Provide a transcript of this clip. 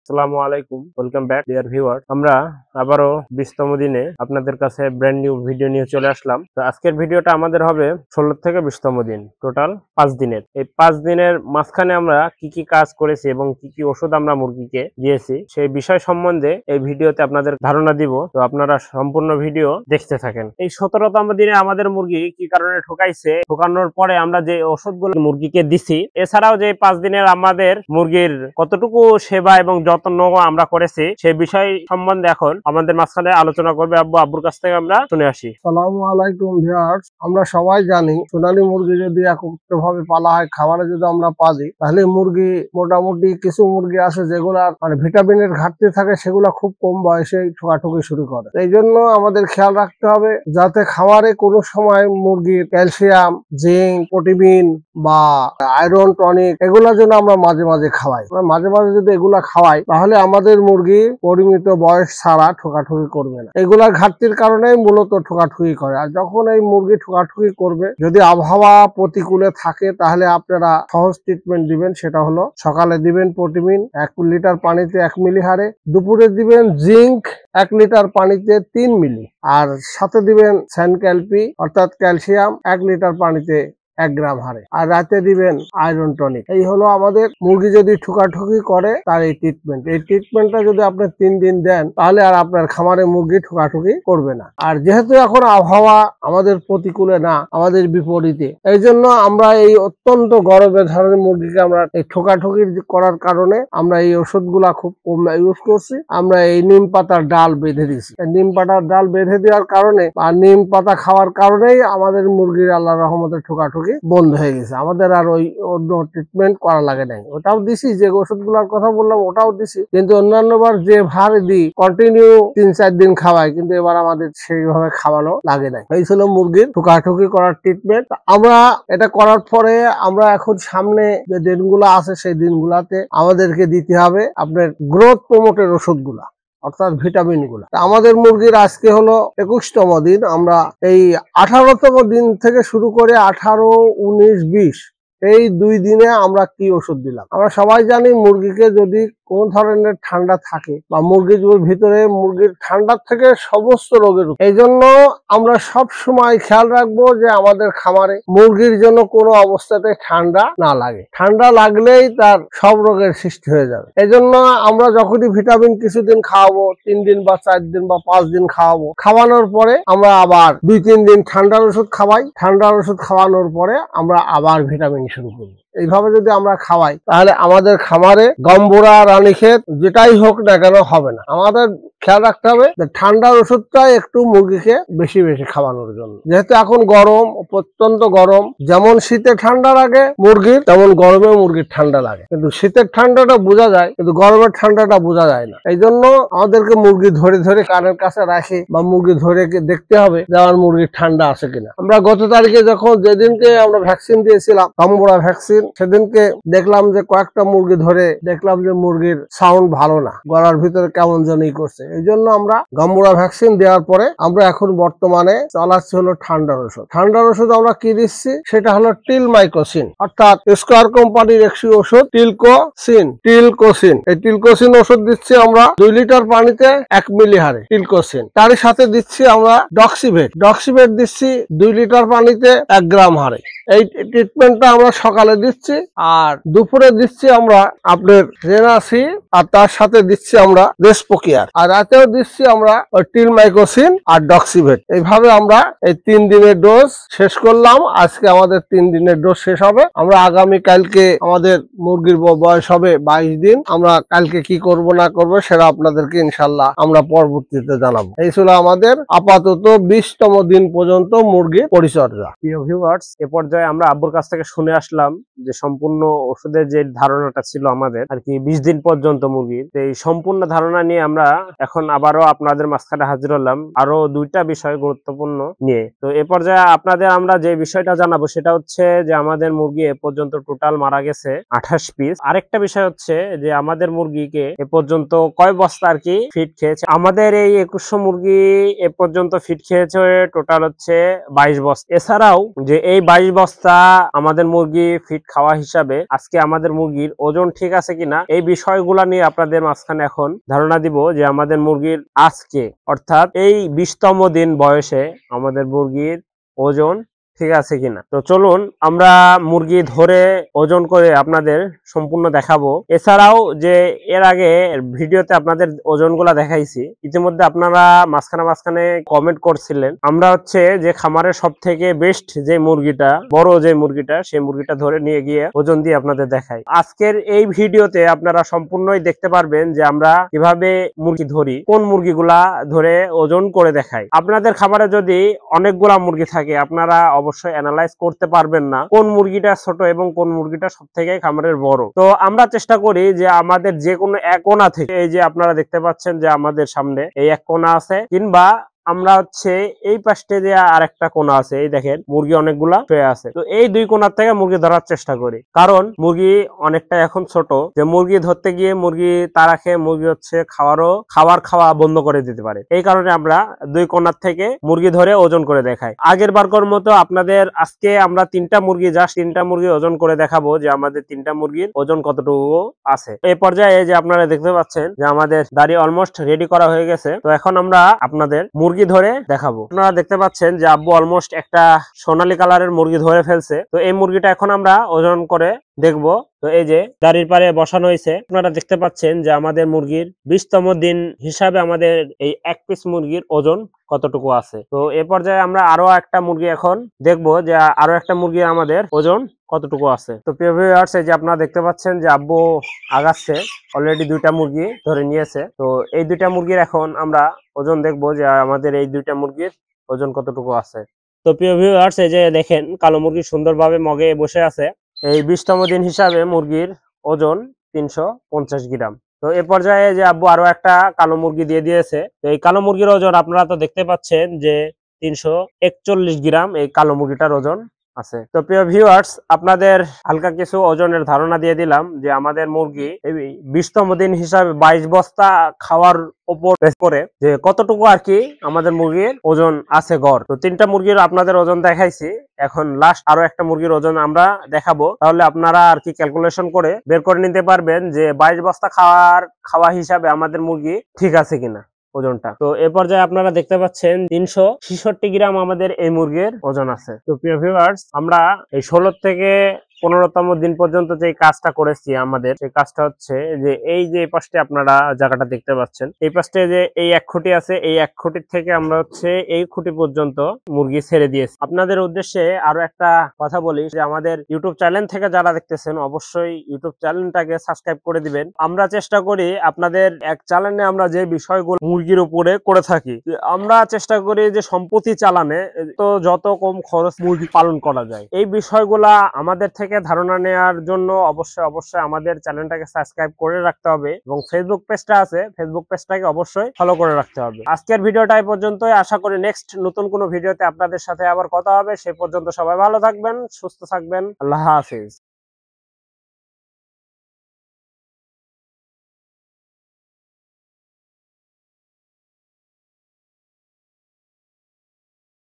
আসসালামু আলাইকুম, welcome back dear viewer. আমরা আবারও 20তম দিনে আপনাদের কাছে ব্র্যান্ড নিউ ভিডিও নিয়ে চলে আসলাম। তো আজকের ভিডিওটা আমাদের হবে 16 থেকে 20তম দিন, টোটাল 5 দিনের। এই 5 দিনের মাঝখানে আমরা কি কি কাজ করেছি এবং কি কি ওষুধ আমরা মুরগিকে দিয়েছি সেই বিষয় সম্বন্ধে এই ভিডিওতে আপনাদের ধারণা দিব। তো আপনারা সম্পূর্ণ ভিডিও দেখতে থাকেন। এই 17তম দিনে আমাদের মুরগি কি কারণে ঠকাইছে, ঠকানোর পরে আমরা যে ওষুধগুলো মুরগিকে দিছি, এছাড়াও যে 5 দিনের আমাদের মুরগির কতটুকু সেবা এবং যত্ন আমরা করেছি সেই বিষয় সম্বন্ধে এখন আমাদের মাঝখানে আলোচনা করবে আব্বুর কাছ থেকে আমরা শুনে আসি। আসসালামু আলাইকুম ভিউয়ার্স। আমরা সবাই জানি সোনালী মুরগি যদি একত্রভাবে পালা হয়, খাবারে যদি আমরা পাই, তাহলে মুরগি মোটামুটি কিছু মুরগি আছে যেগুলা ভিটামিনের ঘাটতি থাকে, সেগুলা খুব কম বয়সে ঠোকাঠুকি শুরু করে। এই জন্য আমাদের খেয়াল রাখতে হবে যাতে খাবারে কোনো সময় মুরগির ক্যালসিয়াম, জিঙ্ক, প্রোটিন বা আয়রন টনিক এগুলা যেন আমরা মাঝে মাঝে খাওয়াই। মাঝে মাঝে যদি এগুলা খাওয়াই তাহলে আমাদের মুরগি পরিমিত বয়স ছাড়া ঠোকাঠুকি করবে না। এগুলার ঘাটতির কারণে মূলত ঠোকাঠুকি করে। আর যখন এই মুরগি ঠোকাঠুকি করবে, যদি আবহাওয়া প্রতিকূলে থাকে, তাহলে আপনারা সহজ ট্রিটমেন্ট দিবেন। সেটা হলো সকালে দিবেন প্রোটিন 1 লিটার পানিতে 1 মিলি হারে, দুপুরে দিবেন জিঙ্ক 1 লিটার পানিতে 3 মিলি, আর সাথে দিবেন স্যানক্যালপি অর্থাৎ ক্যালসিয়াম 1 লিটার পানিতে 1 গ্রাম হারে, আর রাতে দিবেন আয়রন টনিক। এই হলো আমাদের মুরগি যদি ঠুকাঠুকি করে তার এই ট্রিটমেন্ট। এই ট্রিটমেন্টটা যদি আপনি 3 দিন দেন, তাহলে আর আপনার খামারে মুরগি ঠুকাঠুকি করবে না। আর যেহেতু এখন আবহাওয়া আমাদের প্রতিকূলে না, আমাদের বিপরীতে, এই জন্য আমরা এই অত্যন্ত গরমের ধরনের মুরগিকে আমরা এই ঠোকাঠুকি করার কারণে আমরা এই ওষুধগুলা খুব কম ইউজ করছি। আমরা এই নিম পাতার ডাল বেঁধে দিছি। নিম পাতার ডাল বেঁধে দেওয়ার কারণে আর নিম পাতা খাওয়ার কারণেই আমাদের মুরগির আল্লাহর রহমতে ঠোকাঠুকি বন্ধ হয়ে গেছে। আমাদের আর ওই অন্য ট্রিটমেন্ট করা লাগে নাই। ওটাও দিছি, যে ওষুধগুলোর কথা বললাম ওটাও দিছি, কিন্তু অন্যান্য বার যে ভার দিই কন্টিনিউ 3-4 দিন খাওয়াই, কিন্তু এবার আমাদের সেইভাবে খাওয়ানো লাগে নাই। এই ছিল মুরগির ঠোকাঠুকি করার ট্রিটমেন্ট। আমরা এটা করার পরে আমরা এখন সামনে যে দিনগুলো আছে সেই দিনগুলাতে আমাদেরকে দিতে হবে আপনার গ্রোথ প্রমোটের ওষুধগুলা, অর্থাৎ ভিটামিন গুলা। আমাদের মুরগির আজকে হলো 21তম দিন। আমরা এই 18তম দিন থেকে শুরু করে 18, 19, 20 এই 2 দিনে আমরা কি ওষুধ দিলাম। আমরা সবাই জানি মুরগিকে যদি কোন ধরনের ঠান্ডা থাকে বা মুরগির ভিতরে মুরগির ঠান্ডা থেকে সমস্ত রোগের, এই জন্য আমরা সব সময় খেয়াল রাখবো যে আমাদের খামারে মুরগির জন্য কোনো অবস্থাতে ঠান্ডা না লাগে। ঠান্ডা লাগলেই তার সব রোগের সৃষ্টি হয়ে যাবে। এই জন্য আমরা যখনই ভিটামিন কিছুদিন খাওয়াবো, 3 দিন বা 4 দিন বা 5 দিন খাওয়াবো, খাওয়ানোর পরে আমরা আবার 2-3 দিন ঠান্ডার ওষুধ খাওয়াই। ঠান্ডার ওষুধ খাওয়ানোর পরে আমরা আবার ভিটামিন শুরু করবো। এইভাবে যদি আমরা খাওয়াই তাহলে আমাদের খামারে গম্বুরা, রানীক্ষেত যেটাই হোক না কেন হবে না। আমাদের খেয়াল রাখতে হবে যে ঠান্ডার ওষুধটা একটু মুরগিকে বেশি বেশি খাওয়ানোর জন্য। যেহেতু এখন গরম, প্রচন্ড গরম, যেমন শীতে ঠান্ডা লাগে মুরগির, তেমন গরমে মুরগির ঠান্ডা লাগে। কিন্তু শীতের ঠান্ডাটা বোঝা যায়, কিন্তু গরমের ঠান্ডাটা বোঝা যায় না। এই জন্য আমাদেরকে মুরগি ধরে ধরে কানের কাছে রাখি বা মুরগি ধরে দেখতে হবে যে আমার মুরগির ঠান্ডা আছে কিনা। আমরা গত তারিখে যখন যেদিনকে আমরা ভ্যাকসিন দিয়েছিলাম, গম্বুরা ভ্যাকসিন, সেদিনকে দেখলাম যে কয়েকটা মুরগি ধরে দেখলাম যে মুরগির সাউন্ড ভালো না, গলার ভিতরে কেমন জানি করছে। এই জন্য আমরা গম্বুরা ভ্যাকসিন দেওয়ার পরে আমরা এখন বর্তমানে চালাচ্ছি হলো ঠান্ডার ওষুধ। ঠান্ডার ওষুধ আমরা কি দিচ্ছি সেটা হলো টিলমাইকোসিন, অর্থাৎ স্কোয়ার কোম্পানির একটি ওষুধ টিলকোসিন। এই টিলকোসিন ওষুধ দিচ্ছি আমরা 2 লিটার পানিতে 1 মিলি হারে টিলকোসিন। তার সাথে দিচ্ছি আমরা ডক্সিভেট দিচ্ছি 2 লিটার পানিতে 1 গ্রাম হারে। এই ট্রিটমেন্টটা আমরা সকালে দিচ্ছি, আর দুপুরে দিচ্ছি আমরা আপনার রেনাসি, আর তার সাথে দিচ্ছি আমরা রেসপোকিয়ার, আর রাতেও দিচ্ছি আমরা ওই টিলমাইকোসিন আর ডক্সিভেট। এইভাবে আমরা এই 3 দিনের ডোজ শেষ করলাম। আজকে আমাদের 3 দিনের ডোজ শেষ হবে। আমরা আগামী কালকে আমাদের মুরগির বয়স হবে 22 দিন। আমরা কালকে কি করব না করব সেটা আপনাদেরকে ইনশাল্লাহ আমরা পরবর্তীতে জানাবো। এই ছিল আমাদের আপাতত 20তম দিন পর্যন্ত মুরগির পরিচর্যা। প্রিয় ভিউয়ার্স, এ পর্যায়ে আমরা আব্বুর কাছ থেকে শুনে আসলাম যে সম্পূর্ণ ওষুধের যে ধারণাটা ছিল আমাদের আর কি 20 দিন পর্যন্ত মুরগির, এই সম্পূর্ণ ধারণা নিয়ে আমরা এখন আবারও আপনাদের মাঝখানে হাজির হলাম আরো 2টা বিষয় গুরুত্বপূর্ণ নিয়ে। তো এ পর্যায়ে আপনাদের আমরা যে বিষয়টা জানাবো সেটা হচ্ছে যে আমাদের মুরগি এ পর্যন্ত টোটাল মারা গেছে 28 পিস। আরেকটা বিষয় হচ্ছে যে আমাদের মুরগিকে এ পর্যন্ত কয় বস্তা আর কি ফিড খেয়েছে। আমাদের এই 2100 মুরগি এ পর্যন্ত ফিড খেয়েছে টোটাল হচ্ছে 22 বস্তা। এছাড়াও যে এই 22 বস্তা বস্তা আমাদের মুরগি ফিট খাওয়া হিসাবে আজকে আমাদের মুরগির ওজন ঠিক আছে কিনা এই বিষয়গুলা নিয়ে আপনাদের মাঝখানে এখন ধারণা দিব যে আমাদের মুরগির আজকে অর্থাৎ এই 20তম দিন বয়সে আমাদের মুরগির ওজন ঠিক আছে কিনা। তো চলুন আমরা মুরগি ধরে ওজন করে আপনাদের সম্পূর্ণ দেখাবো। এছাড়াও যে এর আগে ভিডিওতে আপনাদের ওজনগুলা দেখাইছি, ইতিমধ্যে আপনারা মাঝখানে কমেন্ট করছিলেন আমরা হচ্ছে যে খামারের সব থেকে বেস্ট যে মুরগিটা, বড় যে মুরগিটা, সেই মুরগিটা ধরে নিয়ে গিয়ে ওজন দিয়ে আপনাদের দেখাই। আজকের এই ভিডিওতে আপনারা সম্পূর্ণই দেখতে পারবেন যে আমরা কিভাবে মুরগি ধরি, কোন মুরগিগুলা ধরে ওজন করে দেখাই। আপনাদের খামারে যদি অনেকগুলা মুরগি থাকে আপনারা অবশ্যই অ্যানালাইজ করতে পারবেন না কোন মুরগিটা ছোট এবং কোন মুরগিটা সব থেকে খামারের বড়। তো আমরা চেষ্টা করি যে আমাদের যে কোনো এক কোণা থেকে, এই যে আপনারা দেখতে পাচ্ছেন যে আমাদের সামনে এই এক কোণা আছে, কিংবা আমরা হচ্ছে এই পাশে যে আর একটা কোণা আছে, এই দেখেন মুরগি অনেকগুলা শুয়ে আছে, তো এই দুই কোণার থেকে মুরগি ধরার চেষ্টা করি। কারণ মুরগি অনেকটা এখন ছোট, যে মুরগি ধরতে গিয়ে মুরগি তারা খেয়ে মুরগি হচ্ছে খাবার খাওয়া বন্ধ করে দিতে পারে। এই কারণে আমরা দুই কোণার থেকে মুরগি ধরে ওজন করে দেখাই। আগের বারকার মতো আপনাদের আজকে আমরা তিনটা মুরগি ওজন করে দেখাবো যে আমাদের তিনটা মুরগির ওজন কতটুকু আছে। এই পর্যায়ে যে আপনারা দেখতে পাচ্ছেন যে আমাদের দাড়ি অলমোস্ট রেডি করা হয়ে গেছে। তো এখন আমরা আপনাদের মুরগি ধরে দেখাবো। আপনারা দেখতে পাচ্ছেন যে আব্বু অলমোস্ট একটা সোনালী কালারের মুরগি ধরে ফেলছে। তো এই মুরগিটা এখন আমরা ওজন করে দেখবো। তো এই যে দাড়ির পারে বসানো হয়েছে, আপনারা দেখতে পাচ্ছেন যে আমাদের মুরগির 20তম দিন হিসাবে আমাদের এই এক পিস মুরগির ওজন কতটুকু আছে। তো এ পর্যায়ে আমরা আরো একটা মুরগি এখন দেখবো যে আরো একটা মুরগি আমাদের ওজন কতটুকু আছে। তো প্রিয় ভিউয়ার্স, এই যে আপনারা দেখতে পাচ্ছেন যে আব্বু আগাচ্ছে, অলরেডি দুইটা মুরগি ধরে নিয়েছে। তো এই দুইটা মুরগির এখন আমরা ওজন দেখবো যে আমাদের এই দুইটা মুরগির ওজন কতটুকু আছে। তো প্রিয় ভিউয়ার্স, এই যে দেখেন কালো মুরগি সুন্দরভাবে মগে বসে আছে। এই 20তম দিন হিসাবে মুরগির ওজন 350 গ্রাম। তো এ পর্যায়ে যে আব্বু আরো একটা কালো মুরগি দিয়ে দিয়েছে। তো এই কালো মুরগির ওজন আপনারা তো দেখতে পাচ্ছেন যে 341 গ্রাম এই কালো মুরগিটার ওজন আছে। তো প্রিয় ভিউয়ার্স, আপনাদের হালকা কিছু ওজনের ধারণা দিয়ে দিলাম যে আমাদের মুরগি এই 20তম দিন হিসাবে 22 বস্তা খাওয়ার উপর করে যে কতটুকু আর কি আমাদের মুরগির ওজন আছে গড়। তো তিনটা মুরগির আপনাদের ওজন দেখাইছি, এখন লাস্ট আরো একটা মুরগির ওজন আমরা দেখাবো। তাহলে আপনারা আর কি ক্যালকুলেশন করে বের করে নিতে পারবেন যে 22 বস্তা খাওয়া হিসাবে আমাদের মুরগি ঠিক আছে কিনা ওজনটা। তো এ পর্যায়ে আপনারা দেখতে পাচ্ছেন 366 গ্রাম আমাদের এই মুরগির ওজন আছে। তো প্রিয় ভিউয়ার্স, আমরা এই 16 থেকে 15তম দিন পর্যন্ত যে কাজটা করেছি, আমাদের সেই কাজটা হচ্ছে যে এই যে পাশে আপনারা জায়গাটা দেখতে পাচ্ছেন, এই পাশে যে এই এক খুঁটি আছে, এই এক খুঁটির থেকে আমরা হচ্ছে এই খুঁটি পর্যন্ত মুরগি ছেড়ে দিয়েছি। আপনাদের উদ্দেশ্যে আরো একটা কথা বলি যে আমাদের ইউটিউব চ্যানেল থেকে যারা দেখতেছেন অবশ্যই ইউটিউব চ্যানেলটাকে সাবস্ক্রাইব করে দিবেন। আমরা চেষ্টা করি আপনাদের এক চ্যানেলে আমরা যে বিষয়গুলো মুরগির উপরে করে থাকি, আমরা চেষ্টা করি যে সম্পত্তি চালানে তো যত কম খরচ মুরগি পালন করা যায়, এই বিষয়গুলা আমাদের থেকে ধারণা নেওয়ার জন্য অবশ্যই আমাদের চ্যানেলটাকে সাবস্ক্রাইব করে রাখতে হবে এবং ফেসবুক পেজটা আছে, ফেসবুক পেজটাকে অবশ্যই ফলো করে রাখতে হবে। আজকের ভিডিওটা এই পর্যন্তই। আশা করি নেক্সট নতুন কোনো ভিডিওতে আপনাদের সাথে আবার কথা হবে। সেই পর্যন্ত সবাই ভালো থাকবেন, সুস্থ থাকবেন। আল্লাহ হাফেজ।